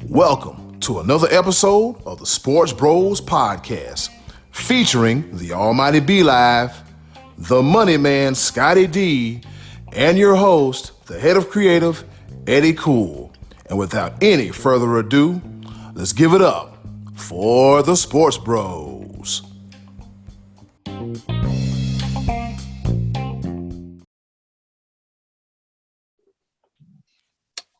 Welcome to another episode of the Sports Bros Podcast, featuring the Almighty B-Live, the Money Man, Scottie D, and your host, the head of creative, Eddie Cool. And without any further ado, let's give it up for the Sports Bros.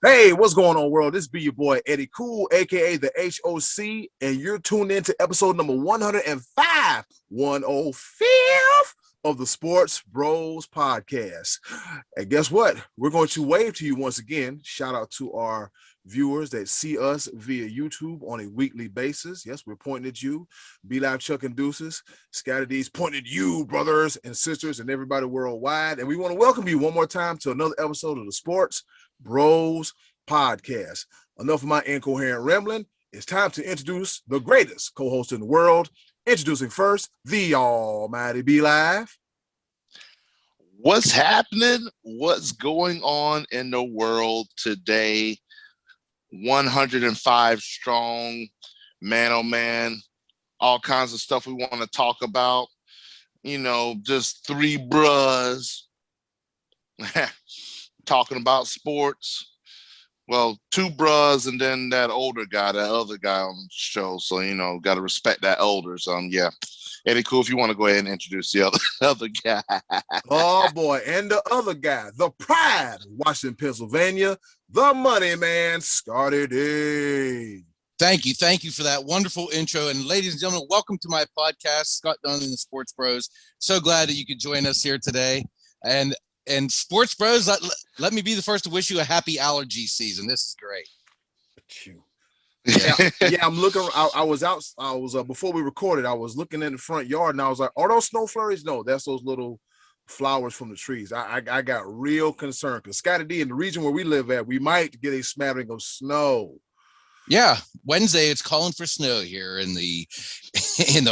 Hey, what's going on, world? This be your boy, Eddie Cool, a.k.a. the HOC, and you're tuned in to episode number 105, 105 of the Sports Bros Podcast. And guess what? We're going to wave to you once again. Shout out to our viewers that see us via YouTube on a weekly basis. Yes, we're pointing at you. B-Live Chuck and Deuces. Scottie D's pointing at you, brothers and sisters, and everybody worldwide. And we want to welcome you one more time to another episode of the Sports Bros Podcast. Enough of my incoherent rambling. It's time to introduce the greatest co-host in the world. Introducing first, the Almighty B-Live. What's happening? What's going on in the world today? 105 strong, man, oh man, all kinds of stuff we want to talk about. You know, just three bros talking about sports. Well, two bros and then that older guy, that other guy on the show. So, you know, got to respect that older. So, yeah. Eddie Cool, if you want to go ahead and introduce the other guy. Oh, boy. And the other guy, the pride, Washington, Pennsylvania, the Money Man, Scottie D. Thank you. Thank you for that wonderful intro. And ladies and gentlemen, welcome to my podcast, Scott Dunn and the Sports Bros. So glad that you could join us here today. And Sports Bros, let me be the first to wish you a happy allergy season. This is great. Yeah, I'm looking. I was before we recorded, I was looking in the front yard and I was like, are those snow flurries? No, that's those little flowers from the trees. I got real concerned because Scottie D, in the region where we live at, we might get a smattering of snow. Yeah, Wednesday it's calling for snow here in the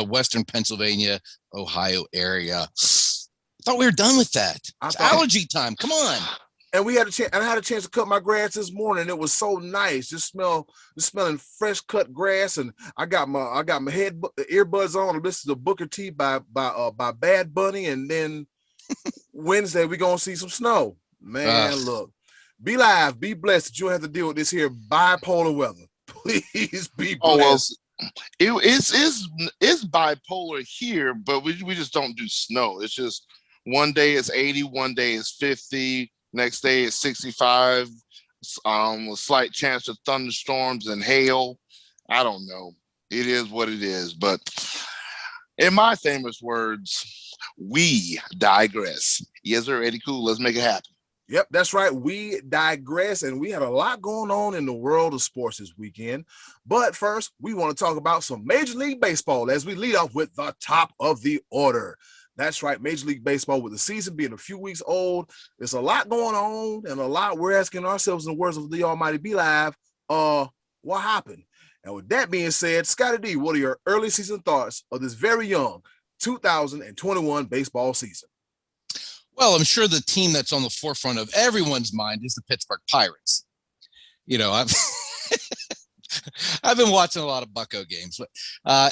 western Pennsylvania, Ohio area. I thought we were done with that. It's allergy time. Come on. And we had a chance. I had a chance to cut my grass this morning. It was so nice. Just smelling fresh cut grass. And I got my earbuds on and listen to Booker T by Bad Bunny. And then Wednesday we're gonna see some snow. Man, look. Be live, be blessed that you don't have to deal with this here bipolar weather. Please be blessed. Oh, well, it's bipolar here, but we just don't do snow. It's just one day it's 80, one day it's 50, next day it's 65. A slight chance of thunderstorms and hail. I don't know. It is what it is. But in my famous words, we digress. Yes, sir, Eddie Cool. Let's make it happen. Yep, that's right. We digress, and we had a lot going on in the world of sports this weekend. But first, we want to talk about some Major League Baseball as we lead off with the top of the order. That's right, Major League Baseball, with the season being a few weeks old, there's a lot going on and a lot we're asking ourselves, in the words of the Almighty B-Live, what happened? And with that being said, Scottie D, what are your early season thoughts of this very young 2021 baseball season? Well, I'm sure the team that's on the forefront of everyone's mind is the Pittsburgh Pirates. You know, I've been watching a lot of Bucco games, but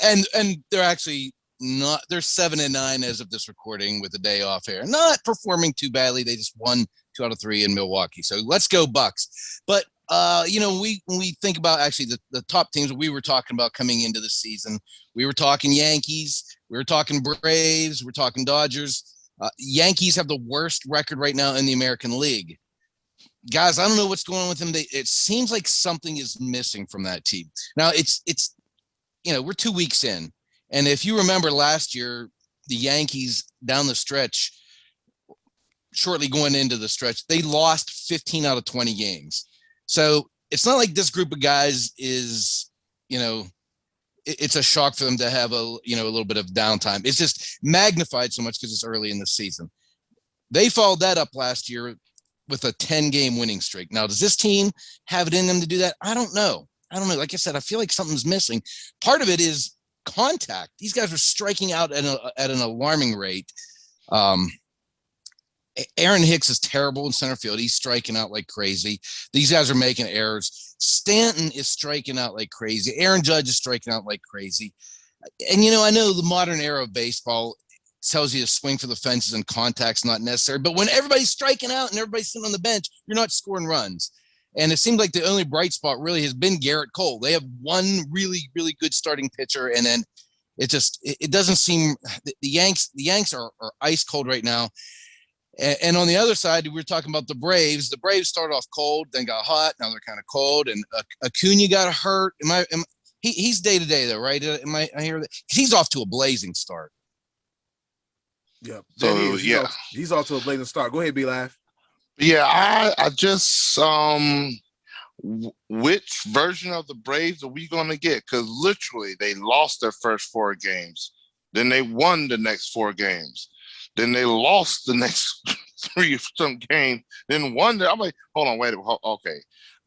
and they're actually not. They're 7-9 as of this recording with a day off here. Not performing too badly. They just won 2 out of 3 in Milwaukee. So let's go Bucks. But you know, when we think about actually the top teams we were talking about coming into the season, we were talking Yankees, we were talking Braves, we're talking Dodgers. Yankees have the worst record right now in the American League. Guys, I don't know what's going on with them. It seems like something is missing from that team. Now, it's you know, we're 2 weeks in. And if you remember last year, the Yankees down the stretch, shortly going into the stretch, they lost 15 out of 20 games. So it's not like this group of guys is, you know, it's a shock for them to have a little bit of downtime. It's just magnified so much because it's early in the season. They followed that up last year with a 10-game winning streak. Now, does this team have it in them to do that? I don't know. Like I said, I feel like something's missing. Part of it is contact. These guys are striking out at an alarming rate. Aaron Hicks is terrible in center field. He's striking out like crazy. These guys are making errors. Stanton is striking out like crazy. Aaron Judge is striking out like crazy. And, I know the modern era of baseball tells you to swing for the fences and contact's not necessary. But when everybody's striking out and everybody's sitting on the bench, you're not scoring runs. And it seems like the only bright spot really has been Garrett Cole. They have one really, really good starting pitcher, and then it doesn't seem the Yanks are ice cold right now. And on the other side, we were talking about the Braves. The Braves started off cold, then got hot. Now they're kind of cold. And Acuna got hurt. He's day to day though, right? I hear that he's off to a blazing start. Yeah. So he's off to a blazing start. Go ahead, B-Live. Yeah, I just which version of the Braves are we going to get? Because literally they lost their first 4 games, then they won the next 4 games. Then they lost the next 3 or some game, then won. I'm like, hold on, wait. Okay,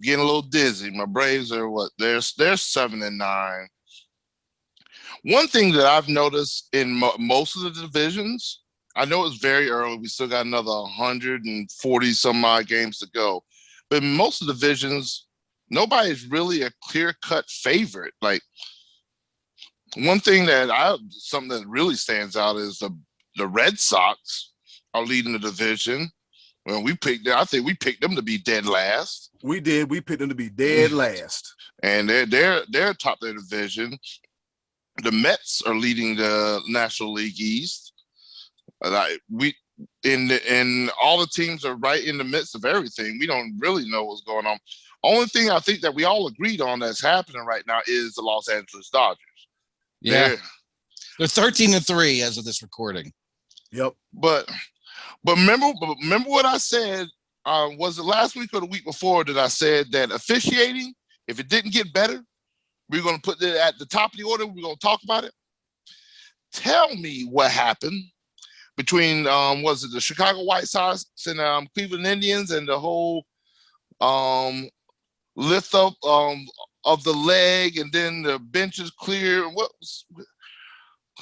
getting a little dizzy. My Braves are what? They're 7-9. One thing that I've noticed in most of the divisions, I know it's very early. We still got another 140 some odd games to go, but in most of the divisions, nobody's really a clear-cut favorite. Like one thing something that really stands out is the Red Sox are leading the division. Well, I think we picked them to be dead last. We did. We picked them to be dead last. And they're top of their division. The Mets are leading the National League East. And all the teams are right in the midst of everything. We don't really know what's going on. Only thing I think that we all agreed on that's happening right now is the Los Angeles Dodgers. Yeah. They're 13-3 as of this recording. Yep. But remember what I said, was it last week or the week before that I said that officiating, if it didn't get better, we're going to put it at the top of the order. We're going to talk about it. Tell me what happened between, was it the Chicago White Sox and Cleveland Indians and the whole lift up of the leg and then the benches clear.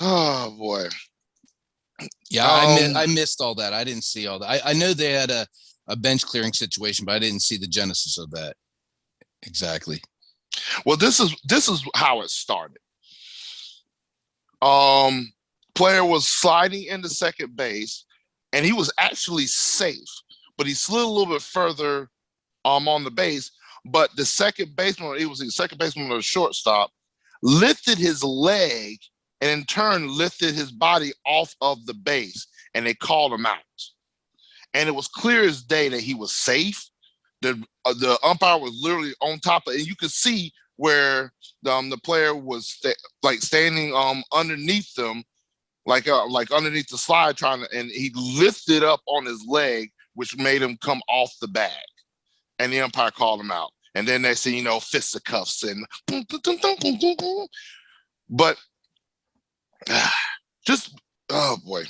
Oh, boy. Yeah, I missed all that. I didn't see all that. I know they had a bench clearing situation, but I didn't see the genesis of that exactly. Well, this is how it started. Player was sliding into second base, and he was actually safe, but he slid a little bit further on the base. But the second baseman, it was the second baseman or the shortstop, lifted his leg and in turn lifted his body off of the base, and they called him out. And it was clear as day that he was safe. The umpire was literally on top of it, and you could see where the player was standing underneath them, like underneath the slide, and he lifted up on his leg, which made him come off the bag, and the umpire called him out. And then they say, fisticuffs and but just, oh boy,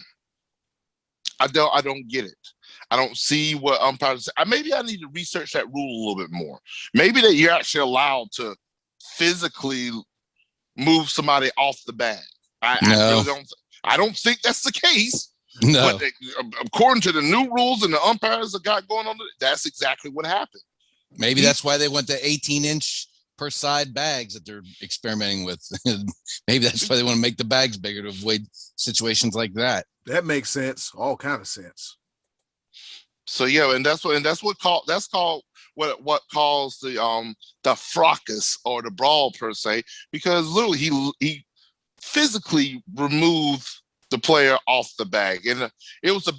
I don't get it. I don't see what umpires say. Maybe I need to research that rule a little bit more. Maybe that you're actually allowed to physically move somebody off the bag. I don't think that's the case. No. But according to the new rules and the umpires that got going on, that's exactly what happened. Maybe that's why they went to 18-inch per side bags that they're experimenting with. Maybe that's why they want to make the bags bigger to avoid situations like that. That makes sense. All kind of sense. So yeah, and that's what caused the fracas or the brawl per se, because literally he physically removed the player off the bag, and it was the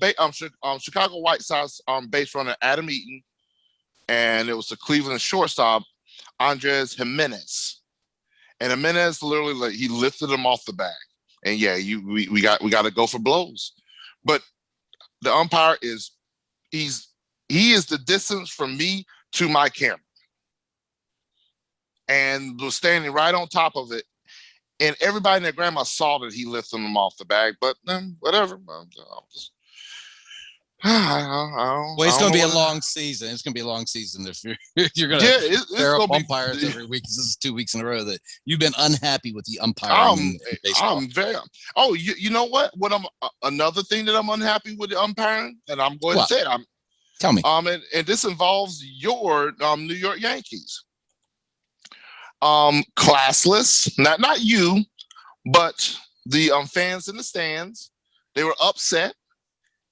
Chicago White Sox base runner Adam Eaton, and it was the Cleveland shortstop Andres Jimenez, and Jimenez literally he lifted him off the bag, and yeah, we got to go for blows, but the umpire he is the distance from me to my camera, and was standing right on top of it. And everybody and their grandma saw that he lifted them off the bag, but whatever. Well, it's going to be a long season. It's going to be a long season if you're going Yeah, to it's pair up gonna umpires be. every week. This is 2 weeks in a row that you've been unhappy with the umpiring in baseball. I'm very. Oh, you know what? What I'm another thing that I'm unhappy with the umpiring, and I'm going to say it. Tell me. And this involves your New York Yankees. Classless, not you, but the fans in the stands. They were upset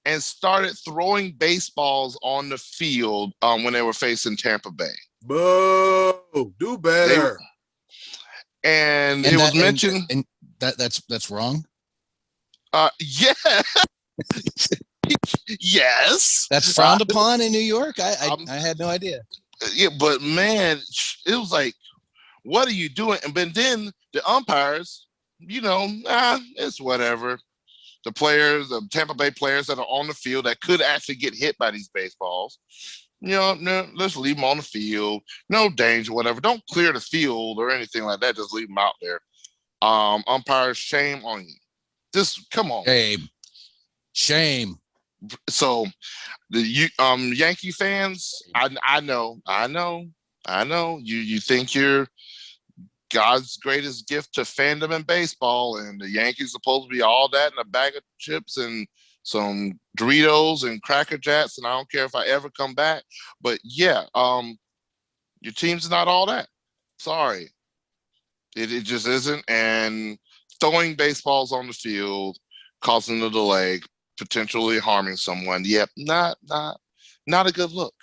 and started throwing baseballs on the field when they were facing Tampa Bay. Boo! Do better. And it was mentioned, and that's wrong. Yeah, yes, That's frowned upon in New York. I had no idea. Yeah, but man, it was like, what are you doing? And then the umpires, it's whatever. The players, the Tampa Bay players that are on the field that could actually get hit by these baseballs, no, let's leave them on the field. No danger, whatever. Don't clear the field or anything like that. Just leave them out there. Umpires, shame on you. Just come on. Shame. So the Yankee fans, I know. You think you're God's greatest gift to fandom in baseball, and the Yankees supposed to be all that and a bag of chips and some Doritos and Cracker Jacks, and I don't care if I ever come back. But yeah, your team's not all that. Sorry. It just isn't. And throwing baseballs on the field, causing a delay, potentially harming someone. Yep, not a good look.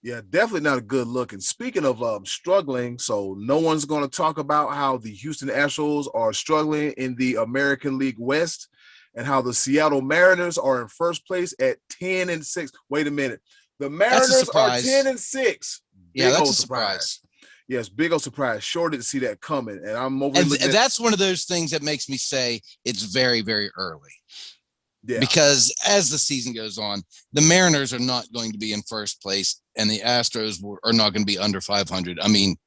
Yeah, definitely not a good look. And speaking of struggling, so no one's going to talk about how the Houston Astros are struggling in the American League West and how the Seattle Mariners are in first place at 10-6. Wait a minute. The Mariners are 10-6. Yeah, that's a surprise. Yes, big old surprise. Sure didn't see that coming. And I'm over. And that's one of those things that makes me say it's very, very early. Yeah. Because as the season goes on, the Mariners are not going to be in first place and the Astros are not going to be under 500. I mean,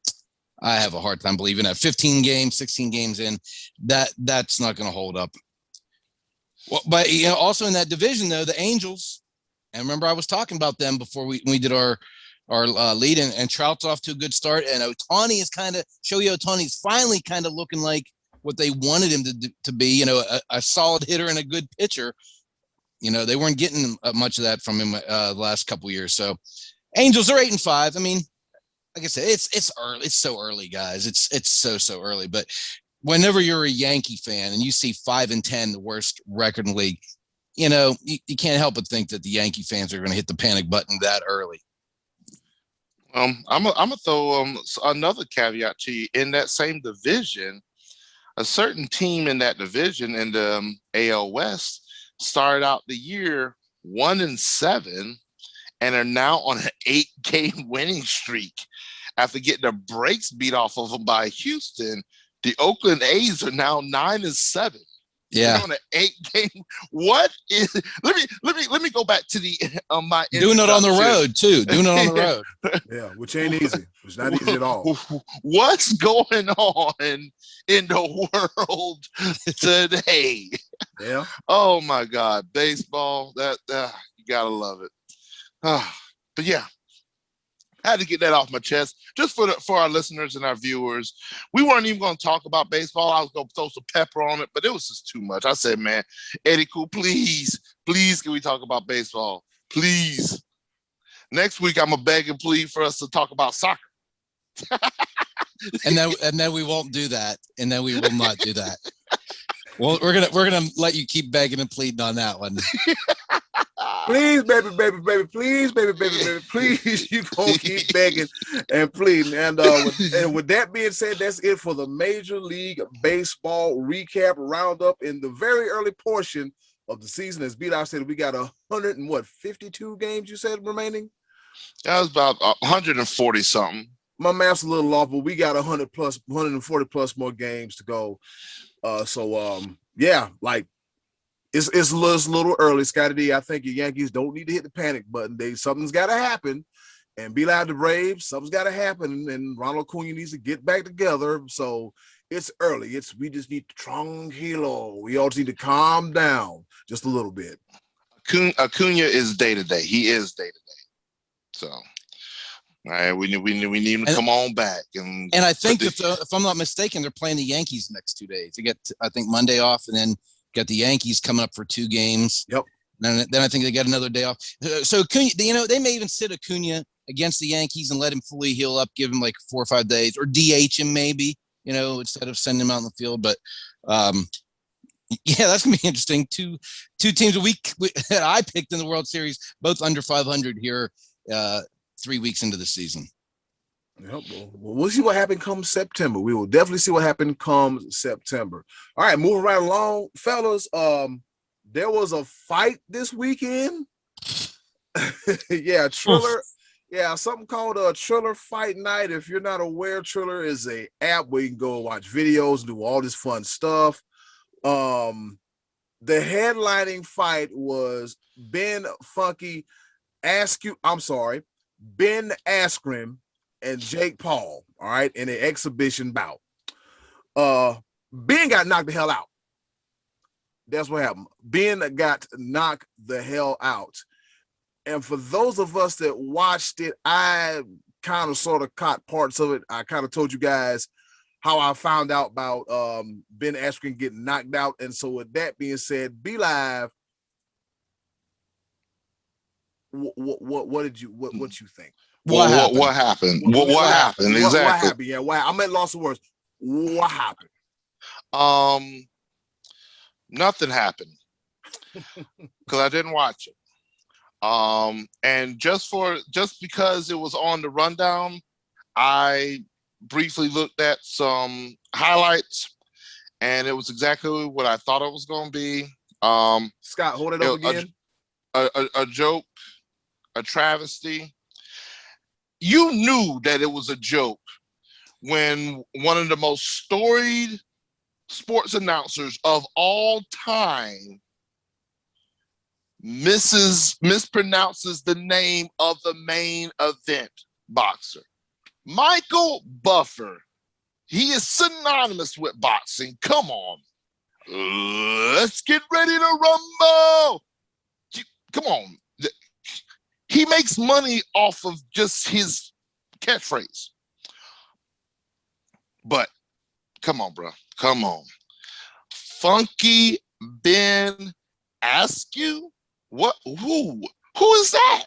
I have a hard time believing that 15 games, 16 games in, that's not going to hold up. Well, but also in that division, though, the Angels, and remember I was talking about them before we did our lead, and Trout's off to a good start, and Ohtani is Shohei Ohtani's finally kind of looking like what they wanted him to be, a solid hitter and a good pitcher. They weren't getting much of that from him the last couple of years. So Angels are 8-5. I mean, like I said, it's early. It's so early, guys. It's so early. But whenever you're a Yankee fan and you see 5-10, the worst record in the league, you can't help but think that the Yankee fans are going to hit the panic button that early. I'm gonna throw another caveat to you. In that same division, a certain team in that division in the AL West started out the year 1-7 and are now on an 8-game winning streak after getting the brakes beat off of them by Houston. The Oakland A's are now 9-7. Yeah, they're on an 8-game. What is? Let me go back to the my doing it on the road too. Doing it on the road. Yeah, which ain't easy. It's not easy at all. What's going on in the world today? Yeah. Oh my God, baseball. That you gotta love it. But yeah, I had to get that off my chest just for our listeners and our viewers. We weren't even going to talk about baseball. I was going to throw some pepper on it, but it was just too much. I said, man, Eddie Cool, please, can we talk about baseball? Please. Next week, I'm going to beg and plead for us to talk about soccer. and then we won't do that. And then we will not do that. Well, we're gonna let you keep begging and pleading on that one. Please, baby, please, baby, please. You gonna keep begging and pleading. And with that being said, that's it for the Major League Baseball recap roundup in the very early portion of the season. As B-Dog said, we got 52 games. You said remaining. That was about 140 something. My math's a little off, but we got 140 plus more games to go. Yeah, like. It's a little early, Scottie D. I think your Yankees don't need to hit the panic button. Something's got to happen, and be like the Braves. Something's got to happen, and Ronald Acuna needs to get back together. So it's early. We just need tranquilo. We all need to calm down just a little bit. Acuna is day to day. He is day to day. So, all right, we need him to come on back. And I think if I'm not mistaken, they're playing the Yankees next 2 days. They get, I think, Monday off, and then got the Yankees coming up for 2 games. Yep. Then I think they get another day off. So Acuna, they may even sit Acuna against the Yankees and let him fully heal up, give him like 4 or 5 days, or DH him maybe, instead of sending him out in the field. But yeah, that's gonna be interesting. Two teams that I picked in the World Series, both under 500 here, 3 weeks into the season. Yep. Well, we'll see what happens come September. We will definitely see what happens come September. All right, moving right along, fellas. There was a fight this weekend. Yeah, Triller. Yeah, something called a Triller Fight Night. If you're not aware, Triller is a app where you can go watch videos, do all this fun stuff. The headlining fight was Ben Askren and Jake Paul, all right, in an exhibition bout. Ben got knocked the hell out. That's what happened. Ben got knocked the hell out. And for those of us that watched it, I kind of sort of caught parts of it. I kind of told you guys how I found out about Ben Askren getting knocked out. And so with that being said, Be Live, what did you think? What happened? What happened? Exactly. What happened? Yeah, I'm at loss of words. What happened? Nothing happened because I didn't watch it. And just because it was on the rundown, I briefly looked at some highlights, and it was exactly what I thought it was going to be. Scott, hold it up again. A joke, a travesty. You knew that it was a joke when one of the most storied sports announcers of all time mispronounces the name of the main event boxer. Michael Buffer. He is synonymous with boxing. Come on. Let's get ready to rumble. Come on. He makes money off of just his catchphrase. But come on, bro. Come on. Funky Ben Askew? What? Who is that?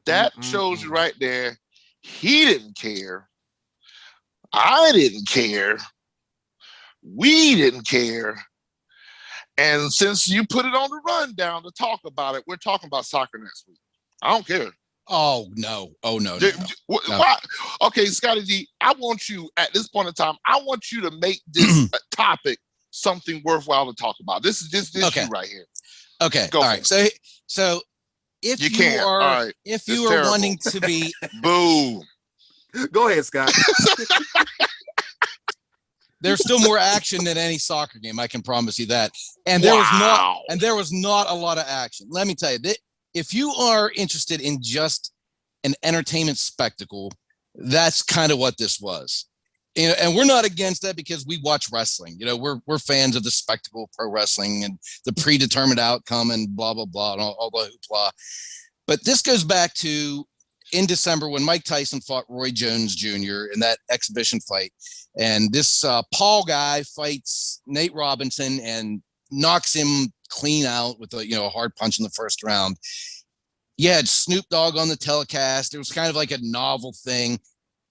That shows you right there. He didn't care. I didn't care. We didn't care. And since you put it on the rundown to talk about it, we're talking about soccer next week. I don't care. Oh, no. Why? Okay, Scottie D, I want you, at this point in time, I want you to make this topic something worthwhile to talk about. This is okay. You right here. Okay. All right. So if you are wanting to be boo. Go ahead, Scott. There's still more action than any soccer game, I can promise you that. And there was not a lot of action. Let me tell you, if you are interested in just an entertainment spectacle, that's kind of what this was. And we're not against that because we watch wrestling. We're fans of the spectacle of pro wrestling and the predetermined outcome and blah, blah, blah, and all the hoopla. But this goes back to in December when Mike Tyson fought Roy Jones Jr. in that exhibition fight. And this Paul guy fights Nate Robinson and knocks him clean out with a hard punch in the first round. You had Snoop Dogg on the telecast. It was kind of like a novel thing.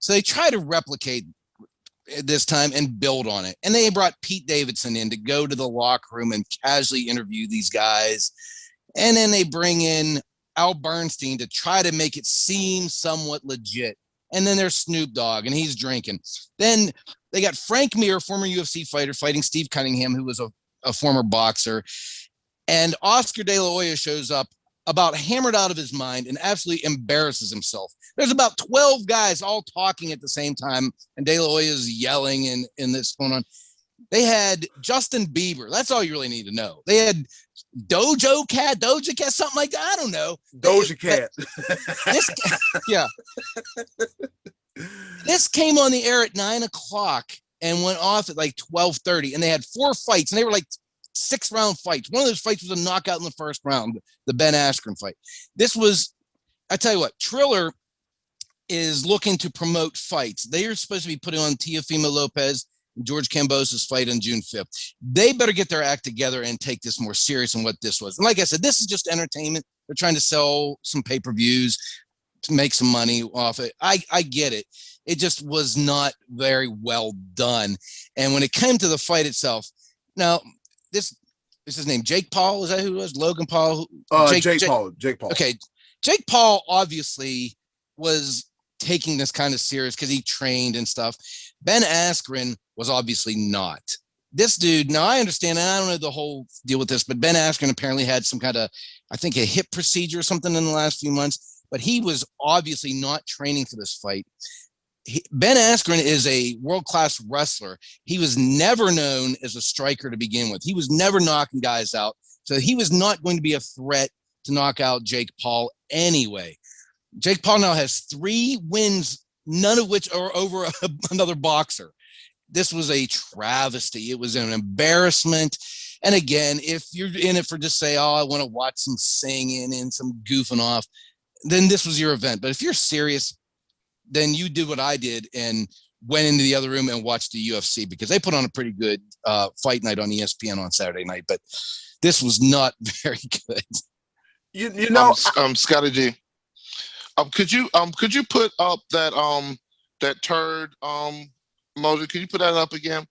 So they try to replicate this time and build on it. And they brought Pete Davidson in to go to the locker room and casually interview these guys. And then they bring in Al Bernstein to try to make it seem somewhat legit. And then there's Snoop Dogg, and he's drinking. Then they got Frank Mir, former UFC fighter, fighting Steve Cunningham, who was a former boxer. And Oscar De La Hoya shows up about hammered out of his mind and absolutely embarrasses himself. There's about 12 guys all talking at the same time, and De La Hoya is yelling and this going on. They had Justin Bieber. That's all you really need to know. They had Doja Cat, something like that. I don't know. Doja Cat. This came on the air at 9:00 and went off at like 12:30, and they had 4 fights, and they were like 6-round fights. One of those fights was a knockout in the first round, the Ben Askren fight. This was, I tell you what, Triller is looking to promote fights. They are supposed to be putting on Teofimo Lopez and George Kambosos' fight on June 5th. They better get their act together and take this more serious than what this was. And like I said, this is just entertainment. They're trying to sell some pay-per-views to make some money off it. I get it. It just was not very well done. And when it came to the fight itself, now this is his name, Jake Paul. Is that who it was? Logan Paul? Jake Paul. Okay. Jake Paul obviously was taking this kind of serious because he trained and stuff. Ben Askren was obviously not. This dude, now I understand, and I don't know the whole deal with this, but Ben Askren apparently had some kind of, I think, a hip procedure or something in the last few months, but he was obviously not training for this fight. Ben Askren is a world-class wrestler. He was never known as a striker to begin with. He was never knocking guys out. So he was not going to be a threat to knock out Jake Paul anyway. Jake Paul now has 3 wins, none of which are over another boxer. This was a travesty. It was an embarrassment. And again, if you're in it for just say, oh, I want to watch some singing and some goofing off, then this was your event. But if you're serious, then you did what I did and went into the other room and watched the UFC, because they put on a pretty good fight night on ESPN on Saturday night. But this was not very good. You know, Scottie D. Could you put up that turd emoji? Could you put that up again?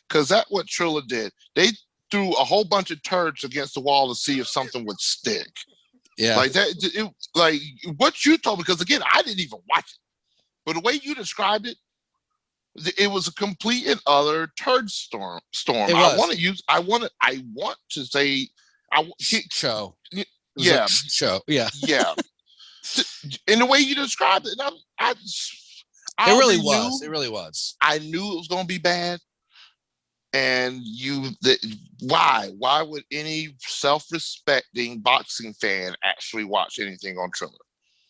Because that's what Triller did. They threw a whole bunch of turds against the wall to see if something would stick. Yeah, like that. Like what you told me. Because again, I didn't even watch it, but the way you described it, it was a complete and utter turd storm. I want to say show. Yeah, show. Yeah, yeah. In the way you described it, it really was. It really was. I knew it was going to be bad. And why would any self-respecting boxing fan actually watch anything on Triller?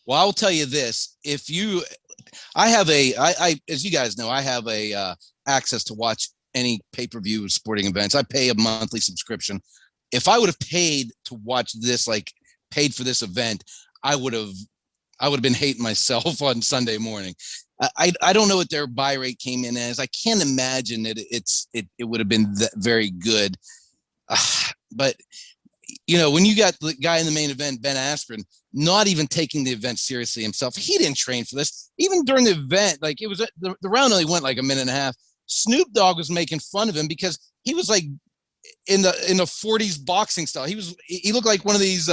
Well, I will tell you this: as you guys know, I have a access to watch any pay-per-view sporting events. I pay a monthly subscription. If I would have paid to watch this, like paid for this event, I would have been hating myself on Sunday morning. I don't know what their buy rate came in as. I can't imagine that it would have been very good. But you know, when you got the guy in the main event, Ben Askren, not even taking the event seriously himself, he didn't train for this. Even during the event, like it was the round only went like a minute and a half. Snoop Dogg was making fun of him because he was like in the 40s boxing style. He looked like one of these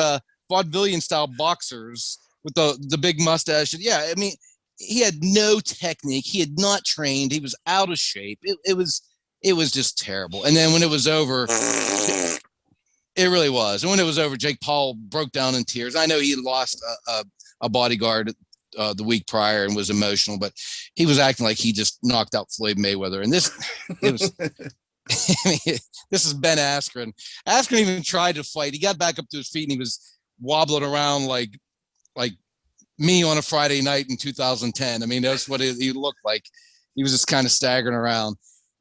vaudevillian style boxers with the big mustache. Yeah, I mean, he had no technique. He had not trained. He was out of shape. It was just terrible. And then when it was over, it really was. And when it was over, Jake Paul broke down in tears. I know he had lost a bodyguard the week prior and was emotional, but he was acting like he just knocked out Floyd Mayweather. And this is Ben Askren. Askren even tried to fight. He got back up to his feet and he was wobbling around like me on a Friday night in 2010. I mean, that's what he looked like. He was just kind of staggering around,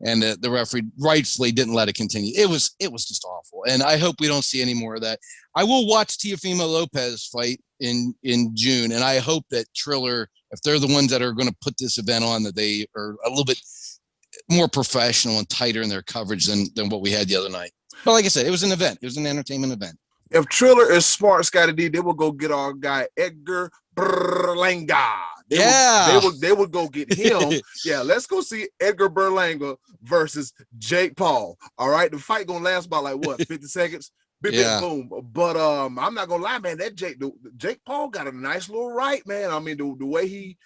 and the referee rightfully didn't let it continue. It was just awful, and I hope we don't see any more of that. I will watch Teofimo Lopez fight in June, and I hope that Triller, if they're the ones that are going to put this event on, that they are a little bit more professional and tighter in their coverage than what we had the other night. But like I said, it was an event. It was an entertainment event. If Triller is smart, Scottie D, they will go get our guy Edgar Berlanga. They would go get him. Yeah, let's go see Edgar Berlanga versus Jake Paul. All right, the fight gonna last about like what, 50 seconds? Big boom. But I'm not gonna lie, man. That Jake Paul got a nice little right, man. I mean, the way he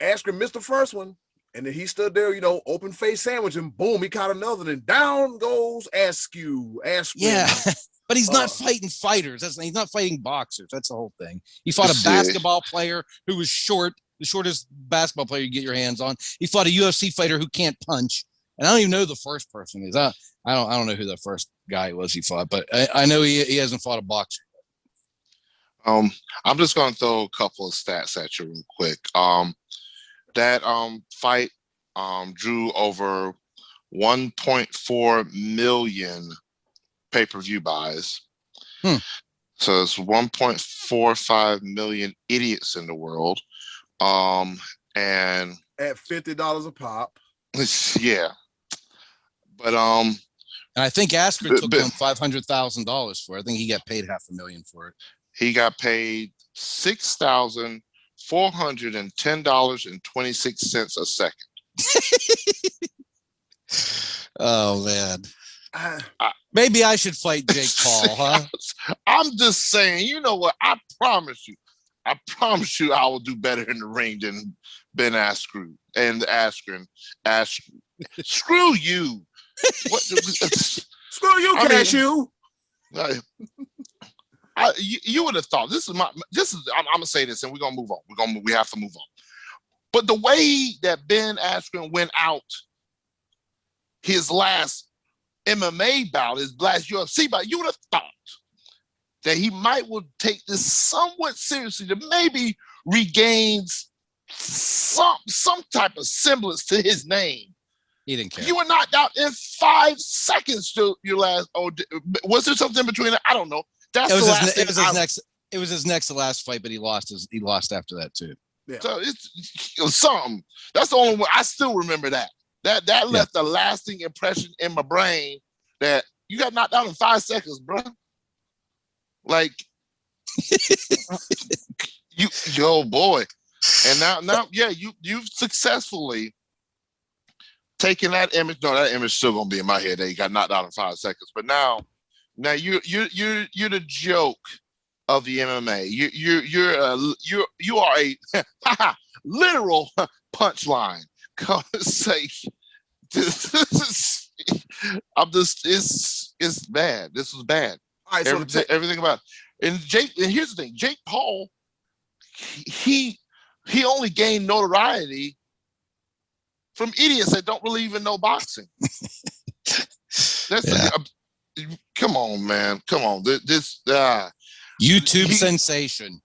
Askren missed the first one, and then he stood there, open face sandwich, and boom, he caught another, and down goes Askew. Yeah. But he's not fighting fighters. He's not fighting boxers. That's the whole thing. He fought a basketball player who was short, the shortest basketball player you get your hands on. He fought a UFC fighter who can't punch. And I don't even know who the first person is. I don't know who the first guy was he fought, but I know he hasn't fought a boxer. I'm just gonna throw a couple of stats at you real quick. That fight drew over 1.4 million pay-per-view buys. Hmm. So it's 1.45 million idiots in the world. And at $50 a pop. Yeah. But and I think Askren took home $500,000 for it. I think he got paid $500,000 for it. He got paid $6,410.26 a second. Oh man. Maybe I should fight Jake Paul, huh? I'm just saying, you know what? I promise you, I will do better in the ring than Ben Askren and Askren. Screw you. What? Screw you, Cashew. You would have thought I'm gonna say this, and we're gonna move on. We have to move on. But the way that Ben Askren went out his last MMA bout, his last UFC bout, you would have thought that he might will take this somewhat seriously to maybe regain some type of semblance to his name. He didn't care. You were knocked out in 5 seconds to your last. Oh, was there something between it? I don't know. It was his next to last fight, but he lost after that too. Yeah. So it was something. That's the only one I still remember that. That left a lasting impression in my brain that you got knocked out in 5 seconds, bro. Like yo boy. And now you've successfully taken that image. No, that image still gonna be in my head that he got knocked out in 5 seconds. But now you're the joke of the MMA. You are a literal punchline. It's bad. This was bad. All right, everything about it. And here's the thing, Jake Paul, he only gained notoriety from idiots that don't really even know boxing. Come on, man. Come on. This YouTube sensation.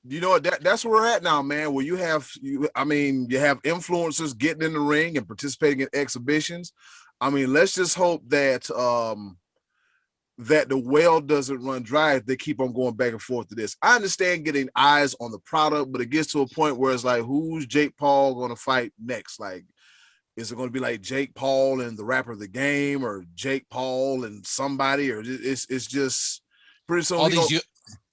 You know what? That's where we're at now, man. Where you have influencers getting in the ring and participating in exhibitions. I mean, let's just hope that that the well doesn't run dry if they keep on going back and forth to this. I understand getting eyes on the product, but it gets to a point where it's like, who's Jake Paul going to fight next? Like, is it going to be like Jake Paul and the rapper of the game, or Jake Paul and somebody, or it's just pretty soon. All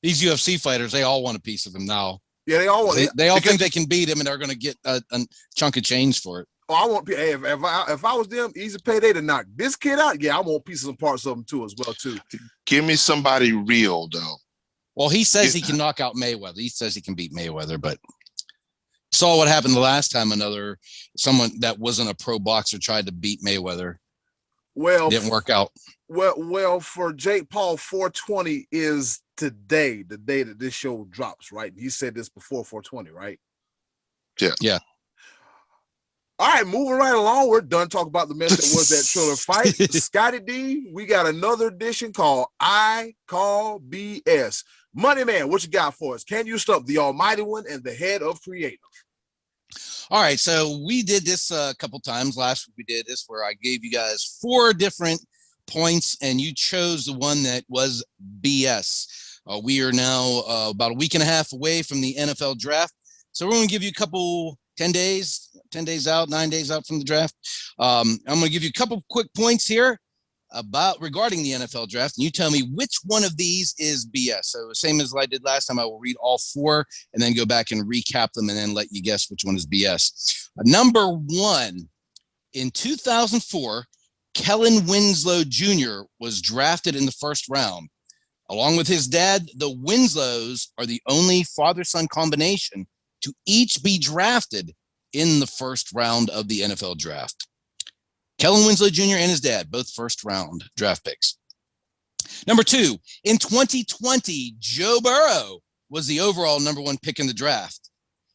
these UFC fighters, they all want a piece of him now. Yeah, they all want. They all think they can beat him, and they're going to get a chunk of change for it. Oh, I want. Hey, if I was them, easy payday to knock this kid out. Yeah, I want pieces and parts of him too, as well too. Give me somebody real though. Well, he says he can knock out Mayweather. He says he can beat Mayweather, but saw what happened the last time someone that wasn't a pro boxer tried to beat Mayweather. Well, it didn't work out. Well, for Jake Paul, 420 is today, the day that this show drops, right? You said this before 420, right? Yeah. All right, moving right along. We're done talking about the mess that was that Triller Fight. Scottie D, we got another edition called Call B.S. Money Man, what you got for us? Can you stop the Almighty One and the head of creative? All right, so we did this a couple times. Last week we did this where I gave you guys 4 different points, and you chose the one that was BS. We are now about a week and a half away from the NFL draft, so we're going to give you a couple 10 days out, 9 days out from the draft. I'm going to give you a couple quick points here regarding the NFL draft, and you tell me which one of these is BS. So same as I did last time, I will read all 4 and then go back and recap them and then let you guess which one is BS. Number 1, in 2004, Kellen Winslow Jr. was drafted in the first round. Along with his dad, the Winslows are the only father-son combination to each be drafted in the first round of the NFL draft. Kellen Winslow Jr. and his dad, both first-round draft picks. Number 2, in 2020, Joe Burrow was the overall number 1 pick in the draft.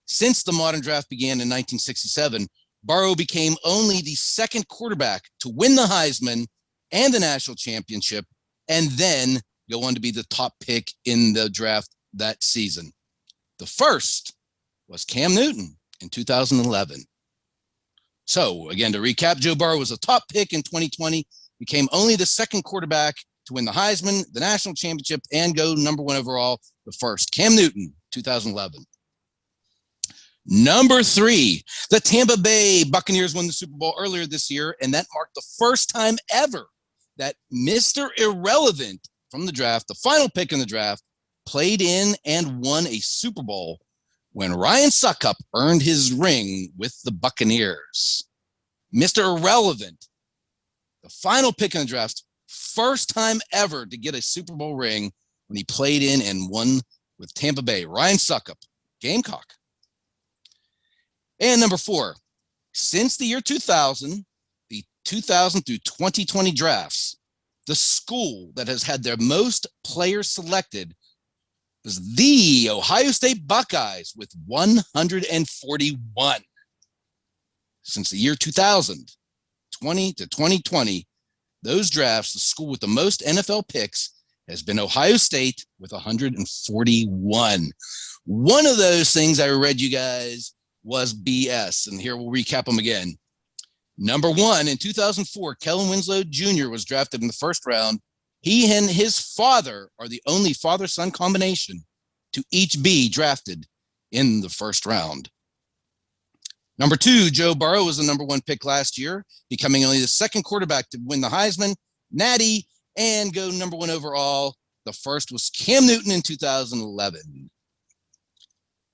Since the modern draft began in 1967, Burrow became only the second quarterback to win the Heisman and the national championship, and then go on to be the top pick in the draft that season. The first was Cam Newton in 2011. So again, to recap, Joe Burrow was a top pick in 2020, became only the second quarterback to win the Heisman, the national championship, and go number 1 overall the first. Cam Newton, 2011. Number 3, the Tampa Bay Buccaneers won the Super Bowl earlier this year, and that marked the first time ever that Mr. Irrelevant from the draft, the final pick in the draft, played in and won a Super Bowl when Ryan Suckup earned his ring with the Buccaneers. Mr. Irrelevant, the final pick in the draft, first time ever to get a Super Bowl ring when he played in and won with Tampa Bay. Ryan Suckup, Gamecock. And number 4, since the year 2000, the 2000 through 2020 drafts, the school that has had their most players selected was the Ohio State Buckeyes with 141. Since the year 2000, 20 to 2020, those drafts, the school with the most NFL picks has been Ohio State with 141. One of those things I read you guys was BS, and here we'll recap them again. Number 1, in 2004, Kellen Winslow Jr. was drafted in the first round. He and his father are the only father-son combination to each be drafted in the first round. Number 2, Joe Burrow was the number 1 pick last year, becoming only the second quarterback to win the Heisman, Natty, and go number 1 overall. The first was Cam Newton in 2011.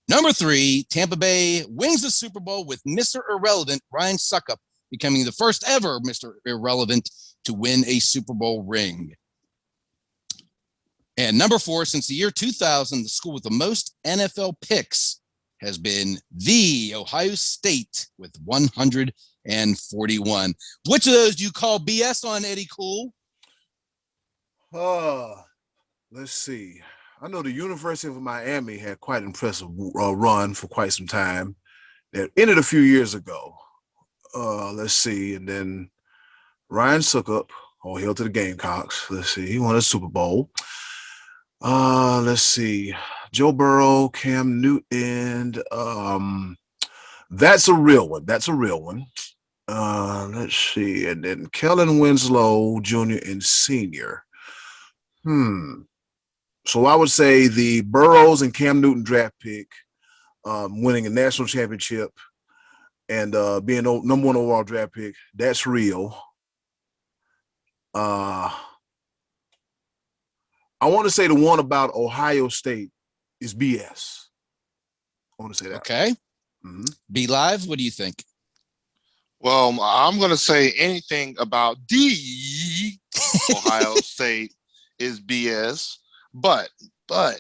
Number 3, Tampa Bay wins the Super Bowl with Mr. Irrelevant, Ryan Suckup, becoming the first ever Mr. Irrelevant to win a Super Bowl ring. And number 4, since the year 2000, the school with the most NFL picks has been the Ohio State with 141. Which of those do you call BS on, Eddie Cool? Let's see. I know the University of Miami had quite an impressive run for quite some time. That ended a few years ago. Let's see. And then Ryan Suckup, all hail to the Gamecocks. Let's see. He won a Super Bowl. Let's see. Joe Burrow, Cam Newton. That's a real one. Let's see. And then Kellen Winslow, Jr. and Sr. So I would say the Burrows and Cam Newton draft pick, winning a national championship and being number 1 overall draft pick, that's real. I want to say the one about Ohio State is BS. I want to say that. Okay. Mm-hmm. Be Live, what do you think? Well, I'm going to say anything about the Ohio State is BS, but I'm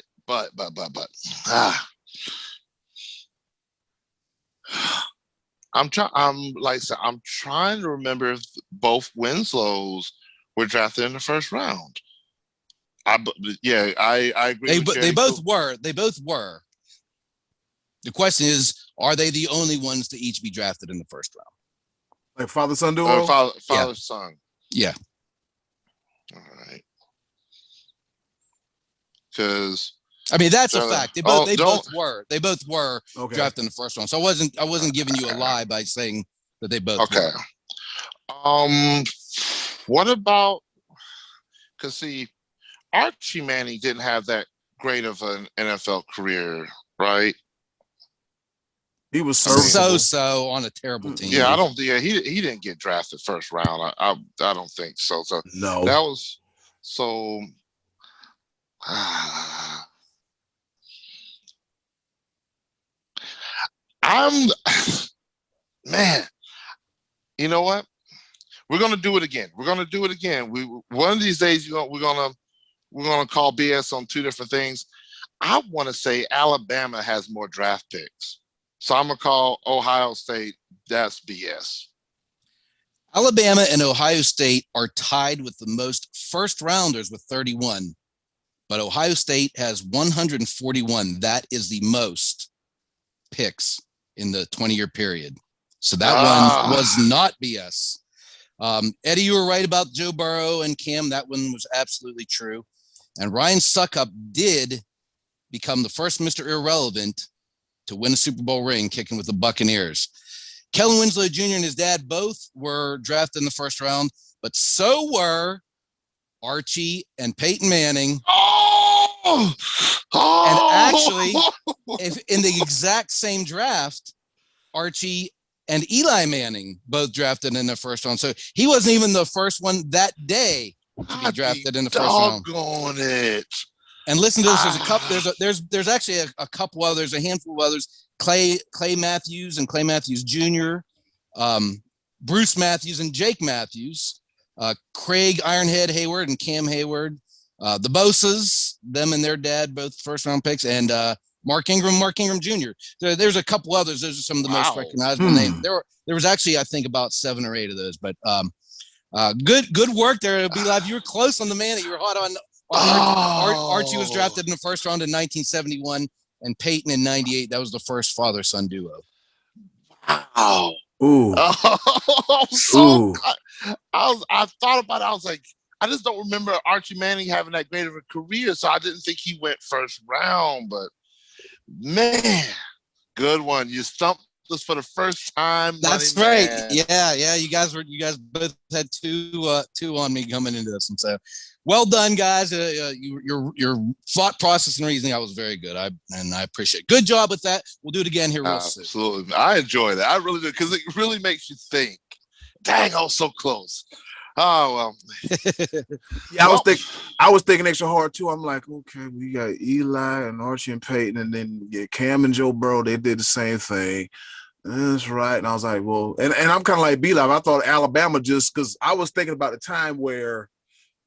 trying to remember if both Winslows were drafted in the first round. I agree. They both were. The question is, are they the only ones to each be drafted in the first round? Like father-son duo? Father-son. Yeah. All right. Because I mean, that's a fact. They both were okay. drafted in the first round. So I wasn't giving you a lie by saying that they both okay. were. What about, because see, Archie Manning didn't have that great of an NFL career, right? He was so on a terrible team. Yeah, he didn't get drafted first round. I don't think so. So no, that was so. Man, you know what? We're gonna do it again. One of these days we're gonna call BS on 2 different things. I want to say Alabama has more draft picks, so I'm gonna call Ohio State. That's BS. Alabama and Ohio State are tied with the most first rounders with 31, but Ohio State has 141. That is the most picks in the 20-year period. So that one was not BS. Eddie, you were right about Joe Burrow and Cam. That one was absolutely true. And Ryan Suckup did become the first Mr. Irrelevant to win a Super Bowl ring kicking with the Buccaneers. Kellen Winslow Jr. and his dad both were drafted in the first round, but so were Archie and Peyton Manning. Oh! And Oh! actually, if in the exact same draft, Archie and Eli Manning both drafted in the first round. So he wasn't even the first one that day to be drafted in the first round. Doggone it. And listen to this. There's a couple. There's actually a couple others, a handful of others. Clay Matthews and Clay Matthews Jr., Bruce Matthews and Jake Matthews, Craig Ironhead Hayward and Cam Hayward, the Bosas, them and their dad, both first round picks, and Mark Ingram Jr. There's a couple others. Those are some of the most recognizable names. There was actually, I think, about 7 or 8 of those. But good work there, B Live. You were close on the man that you were hot on. Archie was drafted in the first round in 1971, and Peyton in 98. That was the first father-son duo. Wow. Ooh. Oh, I thought about it. I was like, I just don't remember Archie Manning having that great of a career, so I didn't think he went first round. But man, good one. You stumped us for the first time. That's right. Man. Yeah. You guys both had two on me coming into this one. So well done, guys. Your thought process and reasoning, I was very good. I appreciate it. Good job with that. We'll do it again here real soon. Absolutely. I enjoy that. I really do, because it really makes you think. Dang, I was so close. Oh well. Yeah, I was thinking extra hard too. I'm like, okay, we got Eli and Archie and Peyton, and then Cam and Joe Burrow. They did the same thing. That's right. And I was like, well, and I'm kind of like B-Live. I thought Alabama, just because I was thinking about the time where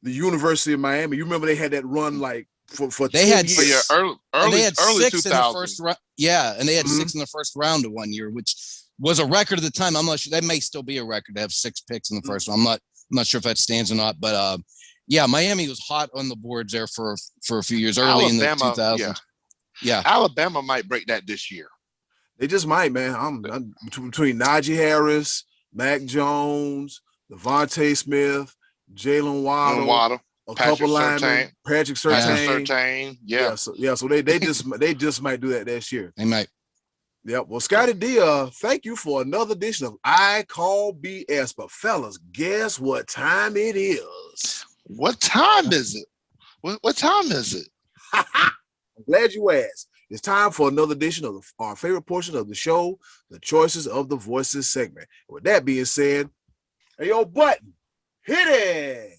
the University of Miami, you remember they had that run like for they 2 had years. Early 6 in the 2000s. first round. Yeah, and they had 6 in the first round of 1 year, which was a record at the time. I'm not sure. That may still be a record to have 6 picks in the first round. I'm not sure if that stands or not, but yeah, Miami was hot on the boards there for a few years early Alabama, in the 2000s. Yeah. Alabama might break that this year. They just might, man. I'm between Najee Harris, Mac Jones, Devontae Smith, Jalen Waddle, a couple linemen, Patrick Surtain. Yeah. So they just might do that this year. They might. Yep. Well, Scottie D, thank you for another edition of I Call B.S. But fellas, guess what time it is? What time is it? What time is it? I'm glad you asked. It's time for another edition of our favorite portion of the show, the Choices of the Voices segment. With that being said, hey, yo, Button, hit it!